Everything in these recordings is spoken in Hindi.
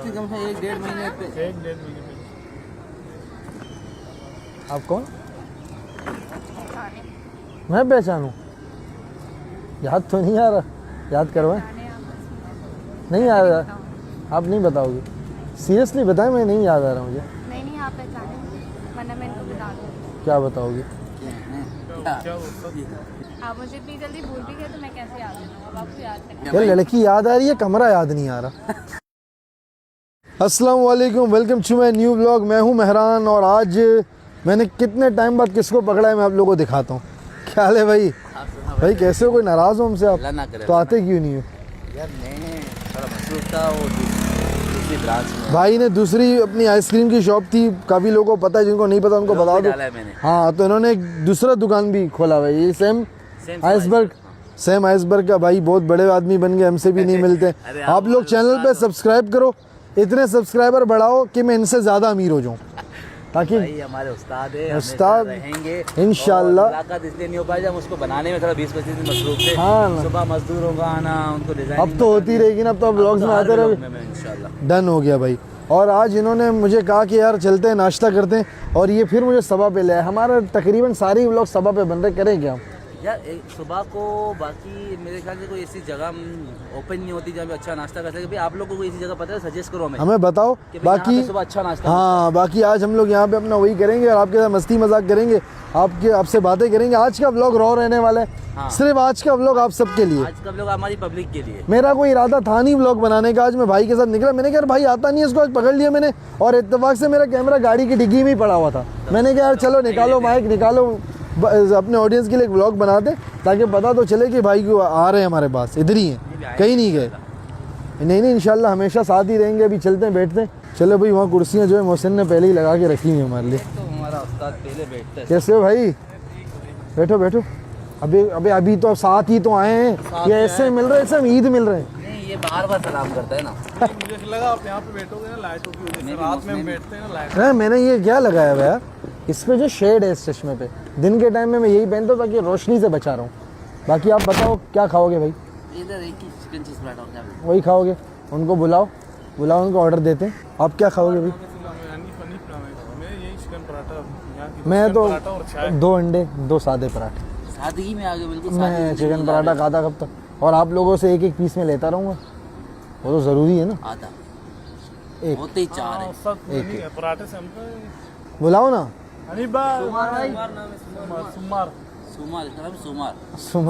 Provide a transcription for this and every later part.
थी कम से 1-1.5 महीने पे। 1-1.5 महीने पे। आप कौन? मैं पहचानूं? याद तो नहीं आ रहा, याद करवाएं। नहीं आ रहा, आप नहीं बताओगे? सीरियसली बताएं, मैं नहीं याद आ रहा मुझे। नहीं आप पहचाने वरना मैं इनको बता दूँ। क्या बताओगे? आप मुझे इतनी जल्दी भूल भी गए तो मैं कैसे याद रखूँ? अब आपको याद करना। यार लड़की याद आ रही है, कमरा याद नहीं आ रहा। अस्सलाम वालेकुम, welcome to my new vlog. मैं हूं मेहरान और आज मैंने कितने टाइम बाद किसको पकड़ा है मैं आप लोगों को दिखाता हूं। क्या हाल है भाई? भाई कैसे हो? कोई नाराज हो हमसे? आप तो आते क्यों नहीं हो? यार मैं थोड़ा मसरूफ था वो दूसरी ब्रांच में। भाई ने दूसरी अपनी आइसक्रीम की शॉप थी, काफ़ी लोगों को पता है, जिनको नहीं पता उनको बता दो। हाँ, तो इन्होंने एक दूसरा दुकान भी खोला हुआ है, ये सेम आइसबर्ग का। भाई बहुत बड़े आदमी बन गए, हमसे भी नहीं मिलते। आप लोग चैनल पे सब्सक्राइब करो, इतने सब्सक्राइबर बढ़ाओ कि मैं इनसे ज़्यादा अमीर हो जाऊँ, ताकि भाई हमारे उस्ताद है, उस्ताद रहेंगे इंशाल्लाह। मुलाकात इसलिए नहीं हो पाई, हम उसको बनाने में थोड़ा 20-25 दिन मसरूफ थे। हाँ, सुबह मजदूरों का आना, उनको डिजाइन अब तो होती रहेगी ना, अब तो ब्लॉग्स में आते रहोगे इंशाल्लाह। डन हो गया भाई। और आज इन्होंने मुझे कहा कि यार चलते हैं नाश्ता करते हैं, और ये फिर मुझे सबा पे ले आए। हमारा तकरीबन सारी व्लॉग सबा पे बन रहे, करें क्या हम? यार सुबह को बाकी मेरे ख्याल से कोई ऐसी जगह ओपन नहीं होती जहाँ पे अच्छा नाश्ता कर सके। भाई आप लोगों को कोई ऐसी जगह पता है, सजेस्ट करो हमें बताओ। बाकी सुबह अच्छा नाश्ता। हाँ, बाकी आज हम लोग यहाँ पे अपना वही करेंगे और आपके साथ मस्ती मजाक करेंगे, आपसे बातें करेंगे। आज का व्लॉग रॉ रहने वाला है। हाँ। सिर्फ आज का व्लॉग आप सबके लिए, आज का व्लॉग हमारी पब्लिक के लिए। मेरा कोई इरादा था नहीं व्लॉग बनाने का। आज मैं भाई के साथ निकला, मैंने कहा भाई आता नहीं है इसको, आज पकड़ लिया मैंने, और इत्तेफाक से मेरा कैमरा गाड़ी की डिग्गी में ही पड़ा हुआ था। मैंने कहा यार चलो निकालो माइक, निकालो, अपने ऑडियंस के लिए एक व्लॉग बना दे ताकि पता तो चले कि भाई क्यों आ रहे हैं हमारे पास, इधर ही हैं, कहीं नहीं गए। नहीं इंशाल्लाह हमेशा साथ ही रहेंगे। अभी चलते हैं, बैठते हैं। चलो भाई, वहाँ कुर्सियाँ जो है मोहसिन ने पहले ही लगा के रखी हुई है हमारे लिए। तो हमारा उस्ताद पहले बैठता है। कैसे हो भाई? बैठो बैठो। अभी तो साथ ही तो आए हैं, ये ऐसे मिल रहे हैं, ऐसे हम ईद मिल रहे हैं। नहीं, ये बार सलाम करता है ना। मुझे लगा आप यहाँ पे बैठोगे ना, लाइटों की वजह से रात में हम बैठते हैं ना लाइट। है, मैंने ये क्या लगाया हुआ है इस पे जो शेड है इस चश्मे पे, दिन के टाइम में मैं यही पहनता हूँ ताकि रोशनी से बचा रहा हूँ। बाकी आप बताओ क्या खाओगे भाई? इधर एक ही चिकन चीज पराठा हो गया। वही खाओगे? उनको बुलाओ, उनको ऑर्डर देते हैं। आप क्या खाओगे भाई? मैं तो 2 अंडे 2 सादे पराठे। सादगी में आ गए बिल्कुल। मैं चिकन पराठा खाता कब तक, और आप लोगों से एक पीस में लेता रहूँगा, वो तो ज़रूरी है ना। आधा एक होते ही 4 है। एक पराठे से हमको बुलाओ ना। सुमार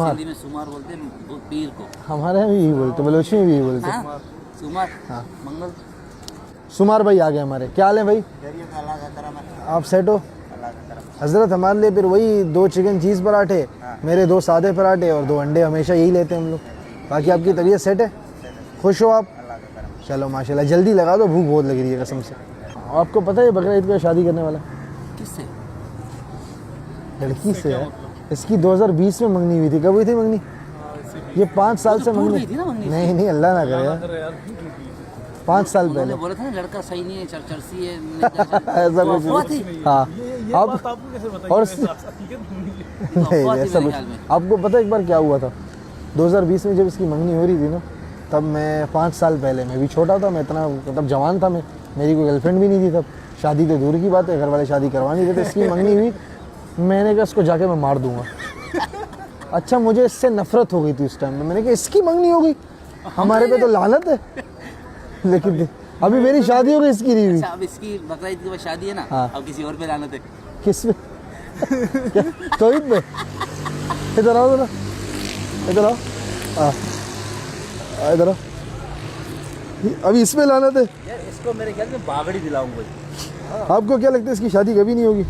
हिंदी में सुमार बोलते हैं पीर को। हमारे यहाँ भी यही बोलते, बलोची में भी यही बोलते। सुमार। हाँ, मंगल। सुमार भाई आ गए हमारे। क्या हाल है भाई? आप सेट हो? हजरत हमारे लिए फिर वही 2 चिकन चीज़ पराठे, मेरे 2 सादे पराठे और 2 अंडे, हमेशा यही लेते हैं हम लोग। बाकी आपकी तबीयत सेट है? खुश हो आप? चलो माशाल्लाह, जल्दी लगा दो, भूख बहुत लग रही है कसम से। आपको पता है बकरा ईद पे शादी करने वाला? किससे? लड़की से है। इसकी 2020 में मंगनी हुई थी। कब हुई थी मंगनी? ये 5 साल से मंगनी। नहीं अल्लाह ना करे यार, 5 साल पहले बोला था ना लड़का सही नहीं है, चरचरसी है। ऐसा कुछ नहीं। हाँ, अब और नहीं ऐसा कुछ। आपको पता है एक बार क्या हुआ था? 2020 में जब इसकी मंगनी हो रही थी ना, तब मैं 5 साल पहले, मैं भी छोटा था, मैं इतना मतलब जवान था, मैं, मेरी कोई गर्लफ्रेंड भी नहीं थी तब, शादी तो दूर की बात है, घर वाले शादी करवा नहीं देते। इसकी मंगनी हुई, मैंने कहा इसको जाके मैं मार दूंगा। अच्छा, मुझे इससे नफरत हो गई थी उस टाइम में। मैंने कहा इसकी मंगनी हो गई, हमारे पे तो लानत है। लेकिन अभी मेरी शादी हो गई, इसकी नहीं हुई। अब इसकी बकरा ईद के बाद शादी है ना। हाँ। अब किसी और पे लानत है। किस पे? तौहीद पे? इधर आओ जरा, इधर आओ, इधर आओ। अभी इसमें लानत है यार। इसको मेरे ख्याल में बागड़ी दिलाऊंगा। आपको क्या लगता है इसकी शादी कभी नहीं होगी?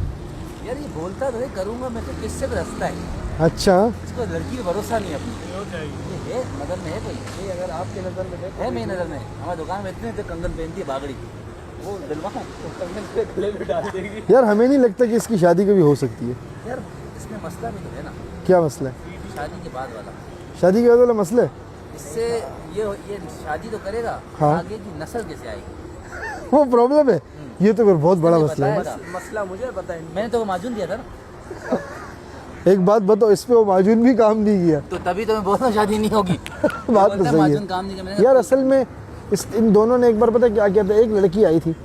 यार ये बोलता तो करूंगा मैं, तो किससे रस्ता है। अच्छा, इसको लड़की पर भरोसा नहीं अपनी। ये है नजर में है कोई? ये अगर आपके नजर में है मेरी नजर में। हमारी दुकान में इतने कंगन पहनती है बागड़ी की, वो दिलवाऊं तो कंगन पे गले में डाल देगी। यार हमें नहीं लगता कि इसकी शादी कभी हो सकती है। यार इसमें मसला भी तो है ना। क्या मसला है? शादी के बाद वाला। शादी के बाद वाला मसला है? इससे ये शादी तो करेगा, हाँ। आगे की नस्ल कैसे आएगी, वो प्रॉब्लम है। ये तो फिर बहुत बड़ा मसला है। मसला मुझे पता है, मैंने तो माजून दिया था ना। एक बात बताओ, इस पे वो माजून भी काम नहीं किया, तो तभी तो मैं बोलता हूँ शादी नहीं होगी। बात तो सही माजून काम नहीं किया है मैंने। यार। असल में इन दोनों ने एक बार पता क्या किया था, एक लड़की आई थी,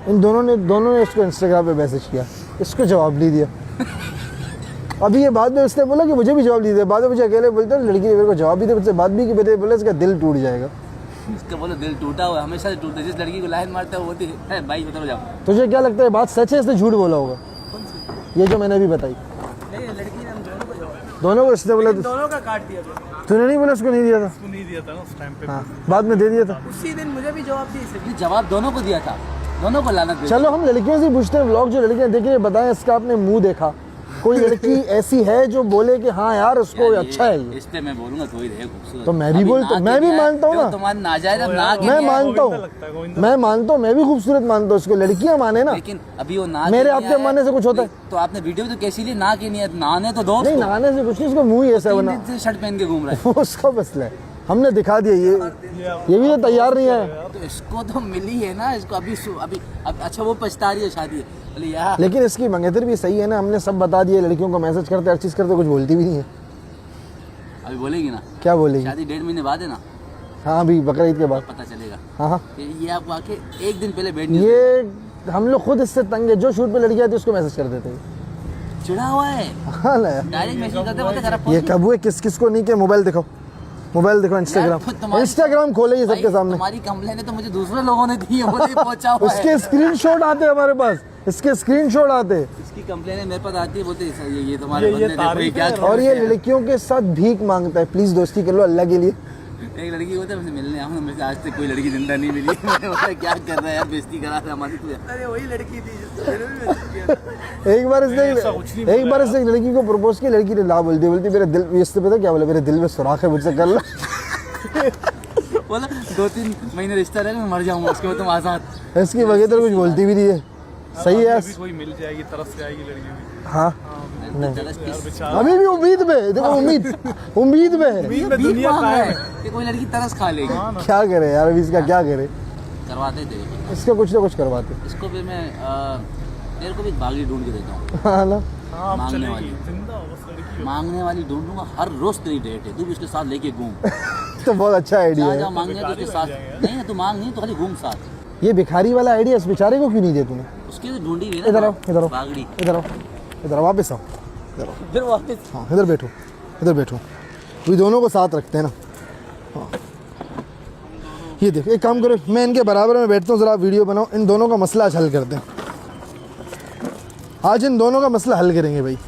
इन दोनों ने इसको इंस्टाग्राम पे मैसेज किया, इसको जवाब नहीं दिया। अभी ये बाद में उसने बोला कि मुझे भी जवाब नहीं दिया, बाद में मुझे अकेले बोलते हैं लड़की ने मेरे को जवाब भी दिया, मुझसे बात भी की, मेरे बोला इसका दिल टूट जाएगा। इसका बोलो दिल टूटा हुआ हमेशा से टूटता है, जिस लड़की को लाइन मारता है वो होती है भाई उतर जाओ। तुझे क्या लगता है बात सच है, इसने झूठ बोला होगा? ये जो मैंने अभी बताई, नहीं लड़की ने हम दोनों को जवाब, दोनों को इसने बोला, दोनों का काट दिया था, तूने नहीं बोला उसको नहीं दिया था? उसको नहीं दिया था ना उस टाइम पे। हाँ, बाद में दे दिया था। उसी दिन मुझे भी जवाब दी, जवाब दोनों को दिया था, दोनों को लानत दे। चलो हम लड़कियों से पूछते हैं, व्लॉग जो लड़कियां देख रही है बताएं इसका आपने मुंह देखा, कोई लड़की ऐसी है जो बोले कि हाँ यार उसको यार अच्छा है ये? इस पे मैं बोलूंगा तो ही रहे खूबसूरत। तो मैं भी अभी बोलता हूँ, ना मैं भी के मानता हूँ जो ना, तुम्हारी नाजायज अब ना के मैं लिए है, मानता हूँ, मैं मानता हूँ, मैं भी खूबसूरत मानता हूँ उसको, लड़कियां माने ना, लेकिन अभी वो ना मेरे के आपके लिए मानने से कुछ होता है? तो आपने वीडियो तो कैसी ली ना की नहीं है, नहाने तो दो नहीं नहाने से कुछ नहीं, उसको मुंह ही ऐसा तीन बना, दिन से शर्ट पहन के घूम रहा है। वो उसका मसला है, हमने दिखा दिया, ये भी तो तैयार नहीं है। तो इसको तो मिली है ना, इसको अभी अच्छा वो पछता रही है शादी, बोले यार लेकिन इसकी मंगेतर भी सही है ना, हमने सब बता दिया, लड़कियों को मैसेज करते हर चीज़ करते, कुछ बोलती भी नहीं है। अभी बोलेगी ना, क्या बोलेगी? शादी 1.5 महीने बाद है ना, हाँ अभी बकरा ईद के बाद पता चलेगा। हाँ हाँ, ये आपको आके एक दिन पहले बैठ ये हम लोग खुद इससे तंग है, जो शूट पे लड़की आती है उसको मैसेज कर देते हैं। चिढ़ा हुआ है, हाँ ना यार, डायरेक्ट मैसेज करते बोलते घर ये कब हुए, किस किस को नहीं किया? मोबाइल दिखाओ, मोबाइल देखो, इंस्टाग्राम खोले ये सबके सामने, तुम्हारी कंप्लेन है तो मुझे दूसरे लोगों ने दी है, वो नहीं पहुंचा हुआ है। उसके स्क्रीनशॉट आते हैं हमारे पास, इसके स्क्रीनशॉट आते हैं। इसकी कंप्लेन है मेरे पास आती है, बोलते ये तुम्हारे बंदे देखो ये क्या और ये लड़कियों के साथ भीख मांगता है, प्लीज दोस्ती कर लो अल्लाह के लिए। एक लड़की होता है मुझसे मिलने आऊँ, मुझे आज तक कोई लड़की जिंदा नहीं मिली। मैंने बोला क्या कर रहा है यार, बेइज्जती करा रहा है हमारी तुझे। अरे वही लड़की थी जिसने मैंने भी मैसेज किया था। एक बार इसने एक लड़की को प्रपोज किया, लड़की ने ला बोलती मेरे दिल, इससे पता क्या बोला, मेरे दिल में सुराख है, मुझसे कर लो। बोला 2-3 महीने रिश्ता रहेगा, मैं मर जाऊंगा, उसके बाद तुम आजाद। इसकी वजह तो कुछ बोलती भी नहीं है, सही है। अभी कोई मिल जाएगी, तरस जाएगी लड़की भी। हाँ नहीं अभी भी उम्मीद में, देखो उम्मीद में है। दुनिया कायम है। कि कोई लड़की तरस खा लेगी। क्या करे यार, अभी इसका क्या करे, करवाते थे इसका कुछ ना कुछ करवाते। इसको भी मैं तेरे को भी बागी ढूंढ के देता हूँ, हाँ ना, हाँ अब मांगने चलेगी, वाली। जिंदा हो बस लड़की हो। मांगने वाली ढूंढूंगा, हर रोज तेरी डेट है, तू भी उसके साथ लेके घूम। तो बहुत अच्छा आइडिया जहाँ जहाँ है। मांगने तो उसके साथ नहीं, तू मांग नहीं तो खाली घूम साथ। ये भिखारी वाला आइडिया इस बेचारे को क्यों नहीं दिया तूने? उसकी तो ढूंढी हुई इधर आओ, ना इधर आओ, बागड़ी। इधर आओ, इधर आओ, वापस आओ, इधर आओ, फिर वापस हाँ इधर बैठो, इधर बैठो, ये दोनों को साथ रखते हैं ना। हाँ ये देखो, एक काम करो, मैं इनके बराबर में बैठता हूँ, जरा वीडियो बनाओ, इन दोनों का मसला आज हल करते हैं। आज इन दोनों का मसला हल करेंगे भाई।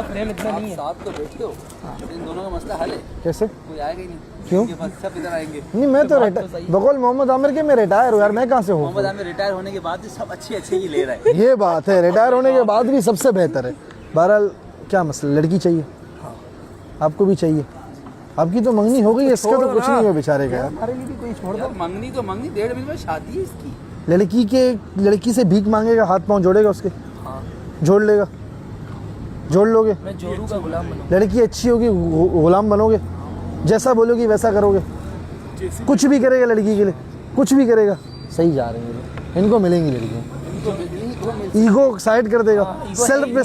प्रेम इतना नहीं है, साथ तो बैठते हो, इन दोनों का मसला हल है। कैसे? कोई आएगा ही नहीं, क्यों? इनके पास सब इधर आएंगे। नहीं मैं तो बकौल मोहम्मद आमिर के मैं रिटायर हूँ यार, मैं कहाँ से हूँ? मोहम्मद आमिर रिटायर होने के बाद भी सब अच्छे ही ले रहा है। ये बात है, रिटायर होने के बाद भी सबसे बेहतर है। बहरहाल क्या मसला, लड़की चाहिए? आपको भी चाहिए? आपकी तो मंगनी हो गई, इसका तो कुछ नहीं है बेचारे का यार। हमारे लिए भी कोई छोड़ दो, मंगनी तो मंगनी, 1.5 महीने में शादी है इसकी। लड़की से भीख मांगेगा, हाथ पांव जोड़ेगा उसके? हाँ। जोड़ लेगा? जोड़ लोगे? मैं जोरू का गुलाम बनूं। लड़की अच्छी होगी, गुलाम बनोगे, जैसा बोलोगी वैसा करोगे, कुछ भी करेगा लड़की के लिए, कुछ भी करेगा। सही जा रहे हैं, इनको मिलेंगी लड़कियाँ। ईगो साइड कर देगा, सेल्फ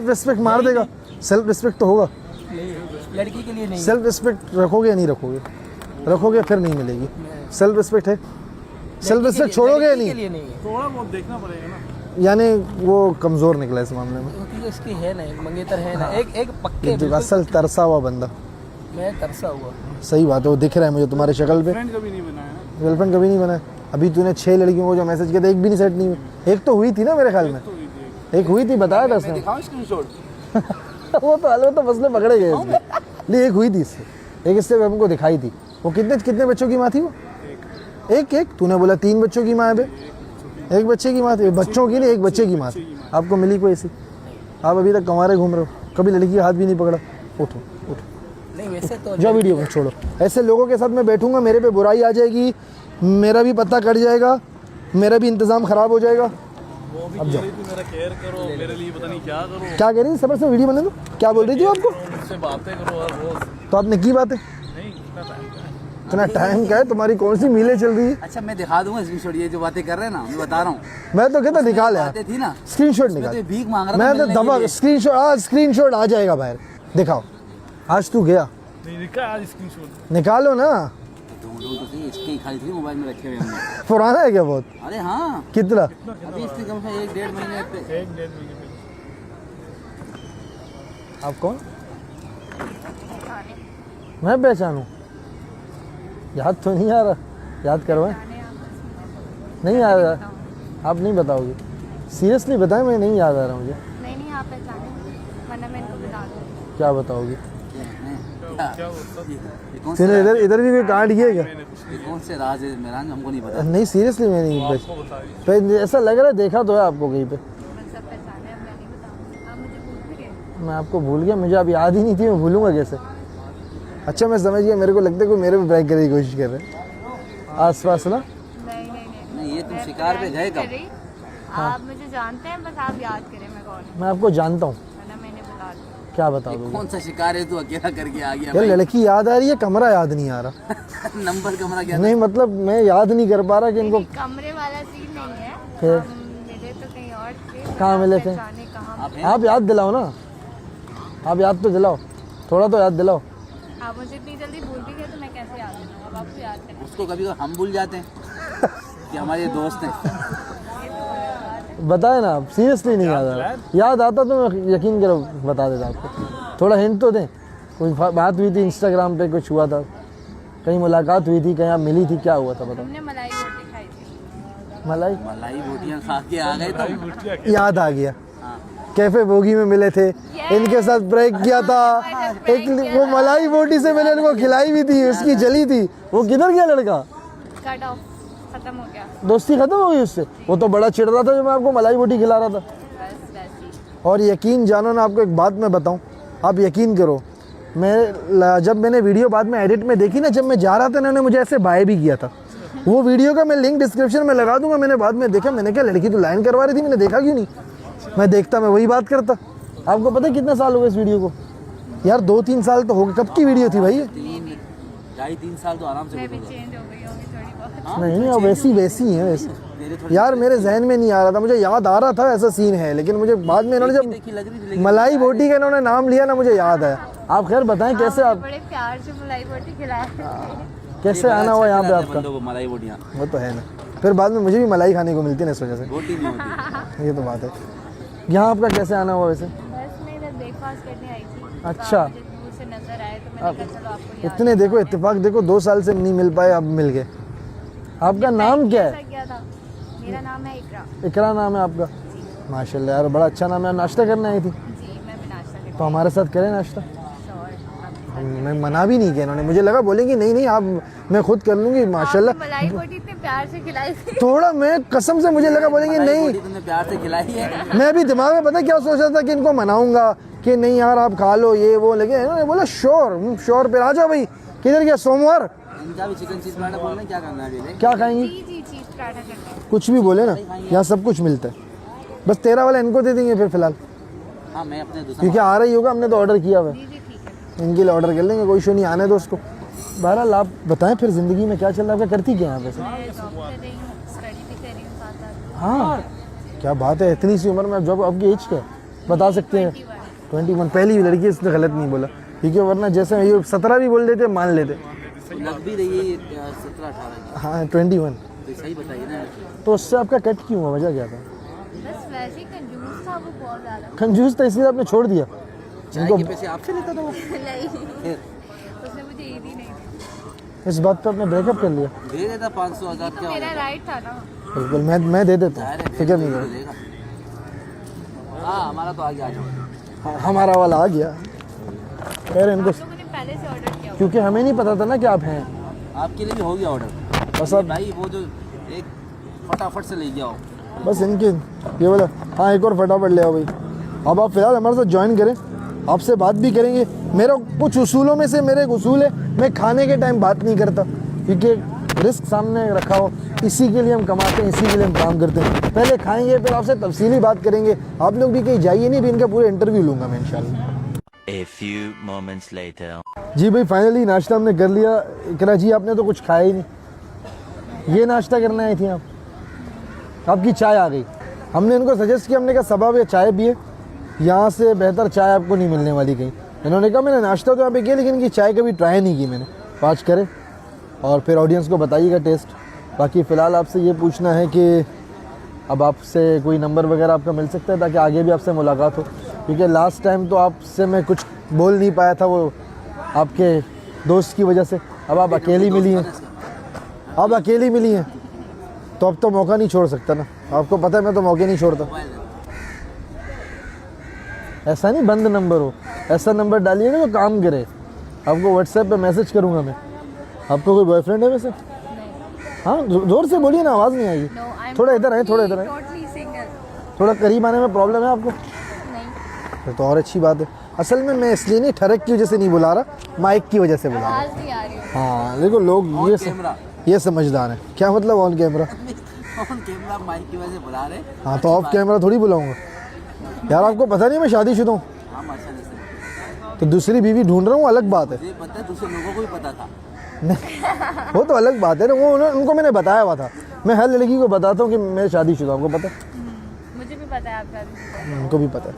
रिस्पेक्ट मार देगा। सेल्फ रिस्पेक्ट तो होगा, लड़की के लिए नहीं। सेल्फ रिस्पेक्ट रखोगे या नहीं रखोगे? रखोगे फिर नहीं मिलेगी। सेल्फ रिस्पेक्ट है, सेल्फ रिस्पेक्ट छोड़ोगे या नहीं? थोड़ा बहुत देखना पड़ेगा ना, यानी वो कमजोर निकला इस मामले में। क्योंकि इसकी है ना, एक मंगेतर है ना, एक पक्के जो असल तरसा हुआ बंदा। मैं तरसा हुआ। सही बात है, वो दिख रहा है मुझे तुम्हारे शक्ल पे। फ्रेंड कभी नहीं बनाया ना। गर्लफ्रेंड कभी नहीं बनाया। अभी तूने 6 लड़कियों को जो मैसेज किया था, एक भी नहीं सेट नहीं हुई। एक तो हुई थी ना मेरे ख्याल में, एक हुई थी, बताया था उसने। दिखाऊं स्क्रीनशॉट? वो तो मसले पकड़े गए इसमें। नहीं एक हुई थी इससे, एक इससे हमको दिखाई थी। वो कितने बच्चों की माँ थी वो? एक तूने बोला 3 बच्चों की माँ है बे, एक बच्चे की माँ थी। बच्चों की नहीं, एक बच्चे की माँ थी। आपको मिली कोई ऐसी? आप अभी तक कमारे घूम रहे हो, कभी लड़की का हाथ भी नहीं पकड़ा। उठो उठो, नहीं वैसे तो जो वीडियो में छोड़ो। ऐसे लोगों के साथ मैं बैठूंगा, मेरे पे बुराई आ जाएगी, मेरा भी पता कट जाएगा, मेरा भी इंतजाम खराब हो जाएगा। वो भी कह रही थी मेरा केयर करो, मेरे लिए पता नहीं क्या करो, क्या कह रही थी? सबर से वीडियो बने दो। क्या बोल रही थी वो आपको? मुझसे बातें करो हर रोज। तो आपने की बातें? नहीं कितना टाइम का है। इतना टाइम क्या है? तुम्हारी कौन सी मीलें चल रही है? अच्छा मैं दिखा दूंगा स्क्रीनशॉट, ये जो बातें कर रहे हैं ना, मैं बता रहा हूँ। मैं तो कहता निकाल यार, बातें थी ना, स्क्रीनशॉट मैं तो निकाल। भीख मांग रहा था मैं तो मिलने के दबा लिए। स्क्रीनशॉट, आज स्क्रीनशॉट आ जाएगा बाहर। दिखाओ, आज तू गया, नहीं लिखा आज स्क्रीनशॉट। निकालो ना। ढूंढो तो सही, इसके ही खाली थी मोबाइल में रखे हुए हमने। पुराना है क्या बहुत? अरे हाँ, कितना? अभी इससे कम से 1-1.5 महीने पे। 1-1.5 महीने पहले। आप कौन? मैं पहचानूं? याद तो नहीं आ रहा, याद करवाएं। नहीं आ रहा, आप नहीं बताओगे? सीरियसली बताएं, मैं नहीं याद आ रहा मुझे। नहीं आप पहचाने, वरना मैं इनको बता दूँ। क्या बताओगे? क्या होता? ये कौन सा तेरे इधर भी कोई कांड किया क्या? ये कौन से राज है मेहरान, हमको नहीं पता। नहीं सीरियसली मैं नहीं आपको बताइए। पे ऐसा लग रहा है देखा तो है आपको कहीं पे। मैं सब पहचाने, अब मैं नहीं बताऊँगी। आप मुझे भूल भी गए। मैं आपको भूल गया, मुझे अब याद ही नहीं थी, मैं भूलूंगा कैसे? अच्छा मैं समझ गया, मेरे को लगता है कोई मेरे पे ब्रेक करने की कोशिश कर रहे हैं आस पास ना। नहीं, ये तुम मैं शिकार पे प्रैंक गए नहीं कब? कर रही। आप मुझे जानते हैं, बस आप याद करें मैं कौन हूँ, मैं आपको जानता हूँ। वरना मैंने बता दूँ। क्या बता ये दोगे? कौन सा शिकार है तू अकेला करके आ गया यार भाई? लड़की याद आ रही है, कमरा याद नहीं आ रहा। नंबर कमरा क्या था? नहीं मतलब मैं याद नहीं कर पा रहा कि इनको नहीं, कमरे वाला सीन नहीं है। फिर? हम मिले तो कहीं और थे। कहाँ मिले थे? पहचाने कहाँ आप हैं? आप याद दिलाओ ना, आप याद तो दिलाओ, थोड़ा तो याद दिलाओ। आप मुझे इतनी जल्दी भूल भी गए तो मैं कैसे याद दिलाऊँ? अब आपको याद करें। उसको कभी हम भूल जाते हैं कि हमारे दोस्त हैं। बताए ना आप, सीरियसली नहीं याद आ रहा। याद आता तो मैं यकीन करो बता देता आपको। थोड़ा हिंट तो दें। कोई बात हुई थी इंस्टाग्राम पे, कुछ हुआ था, कहीं मुलाकात हुई थी, कहीं आप मिली थी, क्या हुआ था बताओ? हमने मलाई रोटी खाई थी। मलाई मलाई बोटियां खा के आ गए तो याद आ गया, हाँ। कैफे बोगी में मिले थे, इनके साथ ब्रेक किया था। एक वो मलाई बोटी से मैंने इनको खिलाई भी थी, उसकी जली थी। वो किधर गया लड़का? कट ऑफ, खत्म हो गया। दोस्ती खत्म हो गई उससे? वो तो बड़ा चिढ़ रहा था जब मैं आपको मलाई बोटी खिला रहा था। बस वैसी। और यकीन जानो ना, आपको एक बात मैं बताऊं, आप यकीन करो, मैं जब मैंने वीडियो बाद में एडिट में देखी ना, जब मैं जा रहा था इन्होंने मुझे ऐसे बाय भी किया था। वो वीडियो का मैं लिंक डिस्क्रिप्शन में लगा दूंगा। मैंने बाद में देखा, मैंने कहा लड़की तो लाइन करवा रही थी, मैंने देखा क्यों नहीं? मैं देखता, मैं वही बात करता। आपको पता है कितना साल हो गए इस वीडियो को? यार 2-3 साल तो हो गए। कब की वीडियो थी भाई? 2.5-3 साल तो आराम से मैं भी गुजर गए। चेंज हो गई होंगी थोड़ी बहुत। हाँ, नहीं अब वैसी ही है वैसी। तेरे थोड़ी यार मेरे जहन में नहीं आ रहा था, मुझे याद आ रहा था ऐसा सीन है, लेकिन मुझे बाद में इन्होंने देखी लग रही थी, जब लेकिन मलाई बोटी का इन्होंने नाम लिया ना, मुझे याद आया। आप खैर बताएं कैसे आप, बड़े प्यार से मलाई रोटी खिलाया। कैसे बड़ा आना हुआ अच्छा यहाँ पे खिलाते आपका? बंदों को मलाई बोटियां। वो तो है ना, फिर बाद में मुझे भी मलाई खाने को मिलती है ना इस वजह से। बोटी नहीं होती। ये तो बात है। यहाँ आपका कैसे आना हुआ वैसे? बस मैं इधर ब्रेकफास्ट करने आई थी। अच्छा। तो आप मुझे दूर से नजर आए तो मैंने कहा चलो आपको याद इतने देखो इत्तेफाक देखो, 2 साल से नहीं मिल पाए, अब मिल गए। आपका नाम क्या है? ऐसा किया था। मेरा नाम है इकरा। इकरा नाम है आपका? माशाल्लाह यार बड़ा अच्छा नाम है। नाश्ता करने आई थी जी मैं भी नाश्ता करती तो हमारे साथ करें नाश्ता। हूँ। मैं मना भी नहीं किया इन्होंने, मुझे लगा बोलेंगे नहीं नहीं आप, मैं खुद कर लूँगी। माशाल्लाह मलाई रोटी इतने प्यार से खिलाई थी। थोड़ा मैं कसम से मुझे लगा बोलेंगे मलाई नहीं। बोटी तुमने प्यार से खिलाई है। मैं भी दिमाग में पता क्या सोच रहा था कि इनको मनाऊंगा कि नहीं यार आप खा लो ये वो, लेकिन इन्होंने बोला श्योर पे आ जाओ भाई। किधर गया सोमवार? इनका भी चिकन चीज पराठा बोलना है, क्या करना है अभी? क्या खाएंगी? जी चीज पराठा करते हैं। कुछ भी बोले ना, यहाँ सब कुछ मिलता है। बस 13 वाला इनको दे देंगे फिर फिलहाल, हाँ मैं अपने दूसरा क्योंकि आ रही होगा, हमने तो ऑर्डर किया हुआ है। जी ठीक है। इनके लिए ऑर्डर कर लेंगे, कोई इशू नहीं, आने दो उसको। बहरहाल आप बताएं फिर ज़िंदगी में क्या चल रहा है, क्या करती क्या यहाँ पे से? मैं जॉब कर रही हूँ, स्टडी भी कर रही हूँ साथ साथ। हाँ क्या बात है, इतनी सी उम्र में आप जॉब, आपकी एज क्या है बता सकते हैं? 21। पहली लड़की इसने गलत नहीं बोला, क्योंकि वरना जैसे ये 17 भी बोल देते मान लेते। लग भी रही है 17-18 हाँ 21। तो सही बताइए ना। तो उससे आपका कट क्यों हुआ, वजह क्या था? बस वैसे ही कंजूस था वो बहुत ज्यादा। कंजूस था इसलिए आपने छोड़ दिया? चाय के पैसे आपसे लेता था वो? नहीं फिर उसने मुझे ईद ही नहीं दी। इस बात पे आपने ब्रेकअप कर लिया? दे देता 500-1000 तो क्या हो मेरा जाता? राइट था ना। बिल्कुल मैं दे देता हूँ, फिक्र नहीं करो। देगा। हाँ हमारा तो आगे आ जाओ। हाँ, हमारा वाला आ गया। खैर इनको, आप लोगों ने पहले से ऑर्डर किया हुआ। क्योंकि हमें नहीं पता था ना कि आप हैं। आपके लिए भी हो गया ऑर्डर। बस अब भाई वो जो एक फटाफट से ले जाओ। बस इनके ये बोला हाँ एक और फटाफट ले आओ भाई। अब आप फिलहाल हमारे साथ ज्वाइन करें, आपसे बात भी करेंगे। मेरा कुछ उसूलों में से मेरे एक उसूल है, मैं खाने के टाइम बात नहीं करता, क्योंकि रिस्क सामने रखा हो, इसी के लिए हम कमाते हैं, इसी के लिए हम काम करते हैं। पहले खाएंगे फिर आपसे तफसीली बात करेंगे। आप लोग भी कहीं जाइए नहीं, भी इनका पूरा इंटरव्यू लूँगा मैं इंशाल्लाह। A few moments later. जी भाई फाइनली नाश्ता हमने कर लिया। इकरा जी आपने तो कुछ खाया ही नहीं, ये नाश्ता करने आई थी आप, आपकी चाय आ गई। हमने इनको सजेस्ट किया, हमने कहा सबब ये चाय पिए, यहाँ से बेहतर चाय आपको नहीं मिलने वाली कहीं। इन्होंने कहा मैंने नाश्ता तो यहाँ पे किया लेकिन इनकी चाय कभी ट्राई नहीं की मैंने, आज करें और फिर ऑडियंस को बताइएगा टेस्ट। बाकी फ़िलहाल आपसे ये पूछना है कि अब आपसे कोई नंबर वगैरह आपका मिल सकता है ताकि आगे भी आपसे मुलाकात हो, क्योंकि लास्ट टाइम तो आपसे मैं कुछ बोल नहीं पाया था, वो आपके दोस्त की वजह से। अब आप अकेली मिली हैं, अब अकेली मिली हैं तो अब तो मौका नहीं छोड़ सकता ना, आपको पता है मैं तो मौके नहीं छोड़ता। ऐसा नहीं बंद नंबर हो, ऐसा नंबर डालिएगा जो काम करे। आपको व्हाट्सएप पे मैसेज करूँगा मैं। आपको कोई बॉयफ्रेंड है वैसे? हाँ जोर से बोलिए ना, आवाज़ नहीं आएगी। थोड़ा इधर आए, थोड़ा इधर आए, टोटली सिंगल। थोड़ा करीब आने में प्रॉब्लम है आपको? नहीं, फिर तो और अच्छी बात है। असल में मैं इसलिए नहीं, ठरक की वजह से नहीं बुला रहा, माइक की वजह से बुला रहा। आवाज नहीं आ रही है। हाँ देखो लोग ये समझदार है। क्या मतलब on camera? On camera mic की वजह से बुला रहे। हाँ तो ऑफ कैमरा थोड़ी बुलाऊंगा यार, आपको पता नहीं मैं शादीशुदा हूँ? हाँ माशाल्लाह से तो दूसरी बीवी ढूंढ रहा हूँ, अलग बात है। मुझे पता है, दूसरे लोगों को भी पता था। वो तो अलग बात है ना, वो उनको मैंने बताया हुआ था। मैं हर लड़की को बताता हूँ कि मैं शादीशुदा हूँ, आपको पता है? मुझे भी पता है आप शादीशुदा हैं। उनको भी पता है।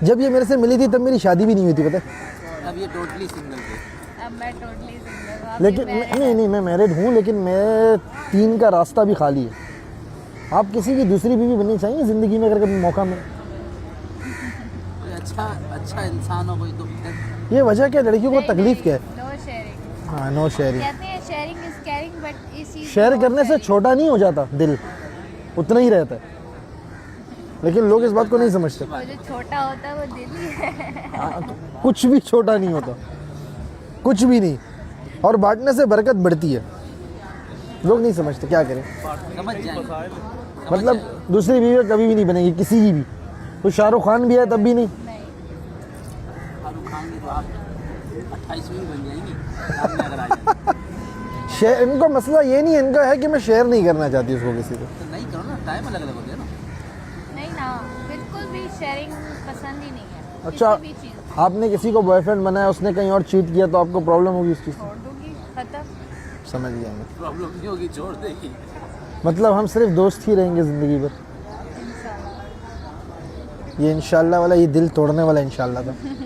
जब ये मेरे से मिली थी तब मेरी शादी भी नहीं हुई थी, पता है? अब ये टोटली सिंगल थे। अब मैं टोटली सिंगल हूँ। लेकिन नहीं मैं मैरिड हूँ, लेकिन मैं 3 का रास्ता भी खाली है। आप किसी की दूसरी बीवी बननी चाहिए ज़िंदगी में अगर कभी मौका मिले। कोई अच्छा इंसान हो कोई तो फिर ये वजह क्या, लड़कियों को तकलीफ क्या है? No sharing. हाँ नो शेयरिंग। कहते हैं शेयरिंग इज केयरिंग, बट इस चीज़ शेयर करने से छोटा नहीं हो जाता दिल, उतना ही रहता है। लेकिन लोग इस बात को नहीं समझते। वो जो छोटा होता है वो दिल ही है। कुछ भी छोटा नहीं होता, कुछ भी नहीं। और बांटने से बरकत बढ़ती है, लोग नहीं समझते, क्या करें। समझ जाएंगे। मतलब दूसरी बीवी कभी भी नहीं बनेगी किसी की भी। कोई शाहरुख खान भी है तब भी नहीं। नहीं, शाहरुख खान की तो आप 28वीं बन जाएंगी सामने अगर आ जाए। शेयर, इनको मसला ये नहीं है, इनका है कि मैं शेयर नहीं करना चाहती उसको किसी को। तो नहीं करो ना, टाइम अलग अलग होते हैं ना। नहीं ना, बिल्कुल भी शेयरिंग पसंद ही नहीं है। अच्छा, किसी भी चीज़ आपने किसी को बॉयफ्रेंड बनाया, उसने कहीं और चीट किया तो आपको प्रॉब्लम होगी उस चीज़ से? छोड़ दूंगी, खत्म। समझ गया मैं। प्रॉब्लम नहीं होगी, छोड़ देगी। मतलब हम सिर्फ दोस्त ही रहेंगे ज़िंदगी भर। इंशाल्लाह। ये इंशाल्लाह वाला, ये दिल तोड़ने वाला इंशाल्लाह था। नहीं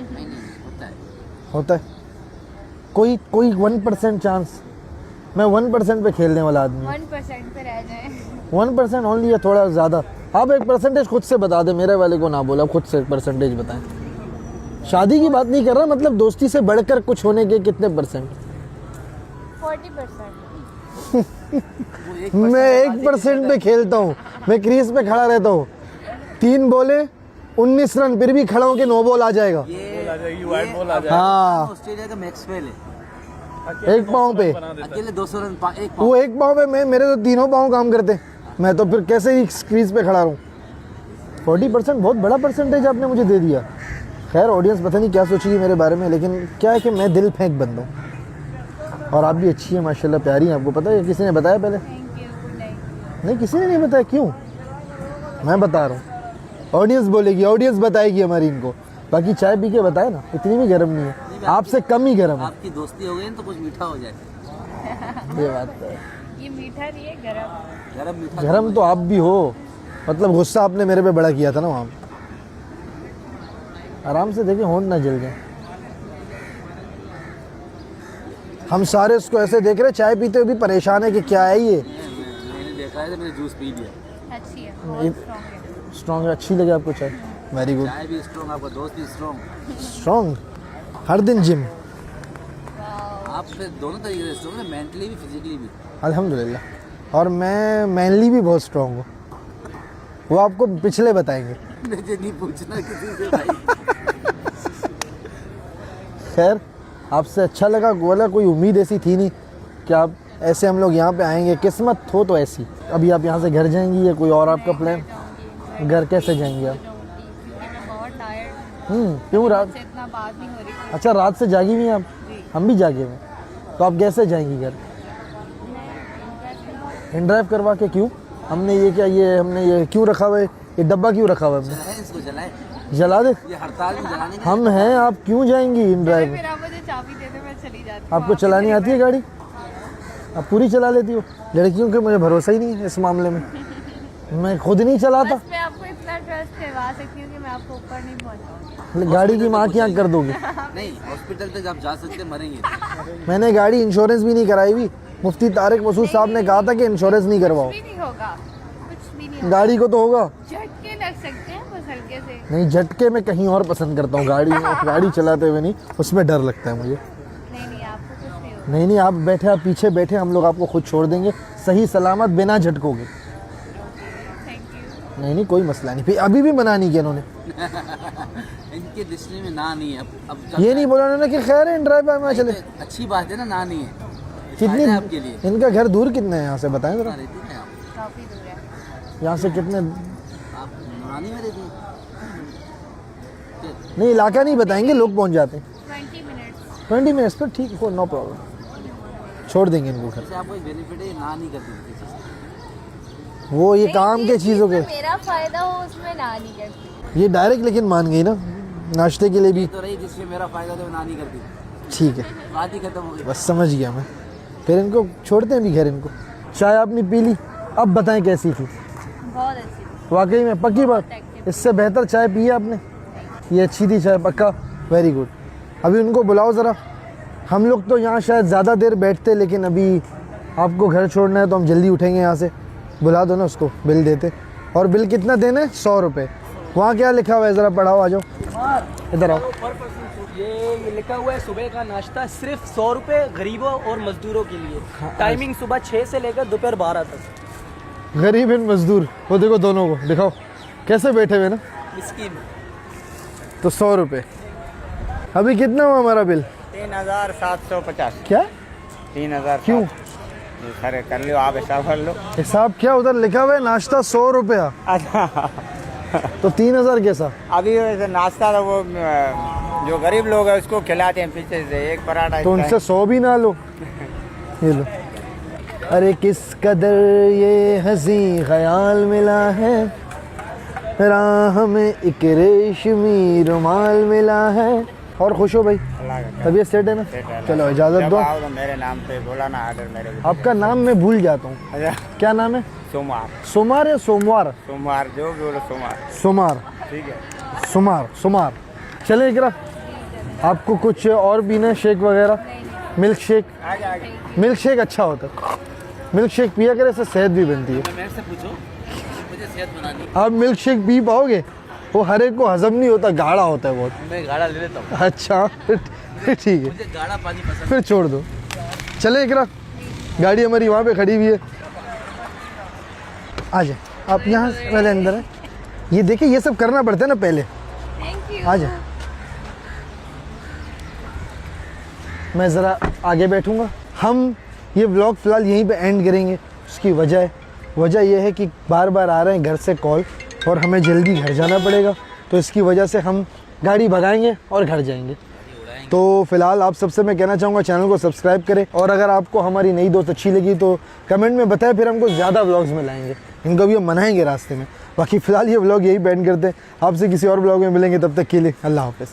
होता है कोई 1% चांस। मैं 1% पे खेलने वाला आदमी हूँ। 1% पे रह जाए। 1% ओनली है, थोड़ा ज़्यादा। आप एक परसेंटेज खुद से बता दें, मेरे वाले को ना बोला, खुद से एक परसेंटेज बताएं। शादी की बात नहीं कर रहा, मतलब दोस्ती से बढ़कर कुछ होने के कितने %? 40%। मैं 1% पे खेलता हूँ, मैं क्रीज पे खड़ा रहता हूँ। 3 बॉले 19 रन, फिर भी खड़ा होकर 9 बॉल आ जाएगा। ये आ जाएगी, वाइट बॉल आ जाएगी। हाँ, ऑस्ट्रेलिया का मैक्सवेल है, एक पाँव पे, अकेले 200 रन एक वो एक पाँव पे, मैं मेरे तो तीनों पाँव काम करते हैं। मैं तो फिर कैसे ही क्रीज पे खड़ा रहूँ। 40% बहुत बड़ा परसेंटेज आपने मुझे दे दिया। खैर ऑडियंस पता नहीं क्या सोचेगी मेरे बारे में, लेकिन क्या है कि मैं दिल फेंक बंदा हूँ। और आप भी अच्छी है माशाल्लाह, प्यारी हैं। आपको पता है किसी ने बताया पहले? Thank you, good night. नहीं, किसी ने नहीं बताया। क्यों? मैं बता रहा हूँ, ऑडियंस बोलेगी, ऑडियंस बताएगी हमारी इनको। बाकी चाय पी के बताए ना, इतनी भी गर्म नहीं है, आपसे कम ही गर्म है। आपकी दोस्ती हो गई ना तो कुछ मीठा हो जाए। ये बात है। ये मीठा नहीं है, गरम। गरम मीठा गर्म तो आप भी हो, मतलब गुस्सा आपने मेरे पे बड़ा किया था ना वहाँ। आराम से देखिए, होंठ ना जल जाए। हम सारे उसको ऐसे देख रहे, चाय पीते हुए भी परेशान है कि क्या है ये। मैंने देखा है तो मैंने जूस पी लिया। अच्छी है, बहुत स्ट्रॉन्ग है। स्ट्रॉन्ग है, अच्छी लगे आपको चाय? Very good. चाय भी स्ट्रॉन्ग, आपका दोस्त भी स्ट्रॉन्ग। स्ट्रॉन्ग, हर दिन जिम। आप फिर दोनों तरीके से स्ट्रॉन्ग है, मेंटली भी फिजिकली भी। अल्हम्दुलिल्लाह। और मैं मैनली भी बहुत स्ट्रॉन्ग हूँ, वो आपको पिछले बताएंगे। मुझे नहीं पूछना किसी से भाई। खैर आपसे अच्छा लगा, बोला कोई उम्मीद ऐसी थी नहीं कि आप ऐसे हम लोग यहाँ पे आएंगे। किस्मत हो तो ऐसी। अभी आप यहाँ से घर जाएंगी या कोई और आपका प्लान? घर कैसे जाएंगी आप? मैं बहुत टायर्ड, क्यों? रात से इतना बात नहीं हो रही। अच्छा, रात से जागी हुई हैं आप? हम भी जागे हुए। तो आप कैसे जाएंगी घर? इन ड्राइव करवा के? क्यों? हमने ये क्या, ये हमने ये क्यों रखा हुआ है, ये डब्बा क्यों रखा हुआ है हमने? जलाए इसको, जलाए। जला दे। ये हड़ताल में जलाने का। हम हैं, आप क्यों जाएंगी इन ड्राइव में? फिर आप मुझे चाबी दे दो, मैं चली जाती हूँ। आपको चलानी आती है गाड़ी? आप पूरी चला लेती हो? लड़कियों के मुझे भरोसा ही नहीं है इस मामले में, मैं खुद नहीं चलाता। बस मैं आपको इतना ट्रस्ट करवा सकती हूँ कि मैं आपको ऊपर नहीं पहुँचाऊंगी। गाड़ी की माँ की आँख कर दोगे। नहीं, हॉस्पिटल तक आप जा सकते, मरेंगे। मैंने गाड़ी इंश्योरेंस भी नहीं कराई हुई। मुफ्ती तारिक मसूद साहब ने कहा था कि इंश्योरेंस नहीं करवाओ। कुछ भी नहीं होगा, कुछ भी नहीं होगा। गाड़ी को तो होगा, झटके लग सकते हैं बस हल्के से। नहीं झटके में कहीं और पसंद करता हूँ। गाड़ी चलाते हुए नहीं, उसमें डर लगता है मुझे। नहीं आपको कुछ नहीं होगा। नहीं आप बैठे, आप पीछे बैठे, हम लोग आपको खुद छोड़ देंगे सही सलामत बिना झटकों के। Thank you. नहीं कोई मसला नहीं। फिर अभी भी मना नहीं किया उन्होंने। इनके डिक्शनरी में ना नहीं है। अब ये नहीं बोला उन्होंने कि खैर है ड्राइव में चले। अच्छी बात है ना नहीं है। कितनी फायदा है आपके लिए। इनका घर दूर कितने है यहाँ से बताएं जरा। रहती हैं आप? काफी दूर है। यहाँ से कितने? आप नूरानी में रहती हैं? नहीं इलाका नहीं बताएंगे, लोग पहुँच जाते हैं 20 मिनट्स। 20 मिनट्स पर। ठीक है, नो प्रॉब्लम, छोड़ देंगे इनको घर। इससे आपको एक बेनिफिट है, ना नहीं करती किसी चीज़ से। वो ये काम के चीज़ों के, मेरा फायदा हो उसमें ना नहीं करती। ये डायरेक्ट लेकिन मान गई ना, नाश्ते के लिए भी। तो रही जिससे मेरा फायदा तो ना नहीं करती। ठीक है, बात ही खत्म हो गई। बस समझ गया मैं। फिर इनको छोड़ते हैं भी घर। इनको चाय आपने पी ली, अब बताएं कैसी थी? बहुत अच्छी थी। वाकई में पक्की बात, इससे बेहतर चाय पी है आपने? ये अच्छी थी चाय, पक्का? Very good. अभी उनको बुलाओ ज़रा। हम लोग तो यहाँ शायद ज़्यादा देर बैठते, लेकिन अभी आपको घर छोड़ना है तो हम जल्दी उठेंगे यहाँ से। बुला दो ना उसको, बिल देते। और बिल कितना देना है? 100 रुपये। वहाँ क्या लिखा हुआ है ज़रा पढ़ाओ, आ जाओ इधर आओ। ये लिखा हुआ है सुबह का नाश्ता सिर्फ 100 रुपये गरीबों और मजदूरों के लिए। टाइमिंग सुबह 6 से लेकर दोपहर 12 तक। गरीब इन मजदूर, वो देखो दोनों को दिखाओ कैसे बैठे हुए ना। मिस्कीन। तो 100 रुपये। अभी कितना हुआ हमारा बिल? 3750। क्या? 3000। क्यों? सर कर लो, आप हिसाब कर लो। हिसाब क्या? उधर लिखा हुआ है नाश्ता 100 रुपया, अच्छा तो 3000 कैसा? अभी वैसे नाश्ता तो वो जो गरीब लोग है उसको खिलाते हैं पीछे से, एक पराठा। तो उनसे 100 भी ना लो। ये लो। अरे किस कदर ये हंसी ख्याल मिला है, राह में एक रेशमी रुमाल मिला है। और खुश हो भाई? तबीयत सेट है ना? चलो इजाज़त दो। आओ तो मेरे नाम पे बोला ना ऑर्डर मेरे। आपका नाम मैं भूल जाता हूँ, अच्छा, क्या नाम है? सोमवार। सोमार या सोमवार? सोमवार जो भी बोलो, सोमवार। सोमार, ठीक है। सोमार। चले इकरा, आपको कुछ और पीना है? शेक वगैरह? Milk shake? आगे आगे। मिल्क शेक अच्छा होता है, मिल्क शेक पिया करे, इससे सेहत भी बनती है। मेरे से पूछो, मुझे सेहत बनानी। आप मिल्क शेक पी पाओगे? वो हर एक को हजम नहीं होता, गाढ़ा होता है बहुत। मैं गाढ़ा ले लेता हूँ। अच्छा ठीक है, मुझे गाढ़ा पानी पसंद। फिर छोड़ दो। चले इकरा, गाड़ी हमारी वहाँ पे खड़ी हुई है। आ जाए आप यहाँ से, पहले अंदर है। ये देखिए, ये सब करना पड़ता है ना पहले। Thank you. आ जाए, मैं ज़रा आगे बैठूंगा। हम ये व्लॉग फ़िलहाल यहीं पे एंड करेंगे। उसकी वजह यह है कि बार बार आ रहे हैं घर से कॉल और हमें जल्दी घर जाना पड़ेगा, तो इसकी वजह से हम गाड़ी भगाएंगे और घर जाएंगे। तो फिलहाल आप सबसे मैं कहना चाहूँगा, चैनल को सब्सक्राइब करें, और अगर आपको हमारी नई दोस्त अच्छी लगी तो कमेंट में बताएं, फिर हमको ज़्यादा व्लॉग्स में लाएंगे। इनको भी हम मनाएंगे रास्ते में। बाकी फ़िलहाल ये व्लॉग यही बैंड करते हैं। आपसे किसी और व्लॉग में मिलेंगे, तब तक के लिए अल्लाह हाफ़िज़।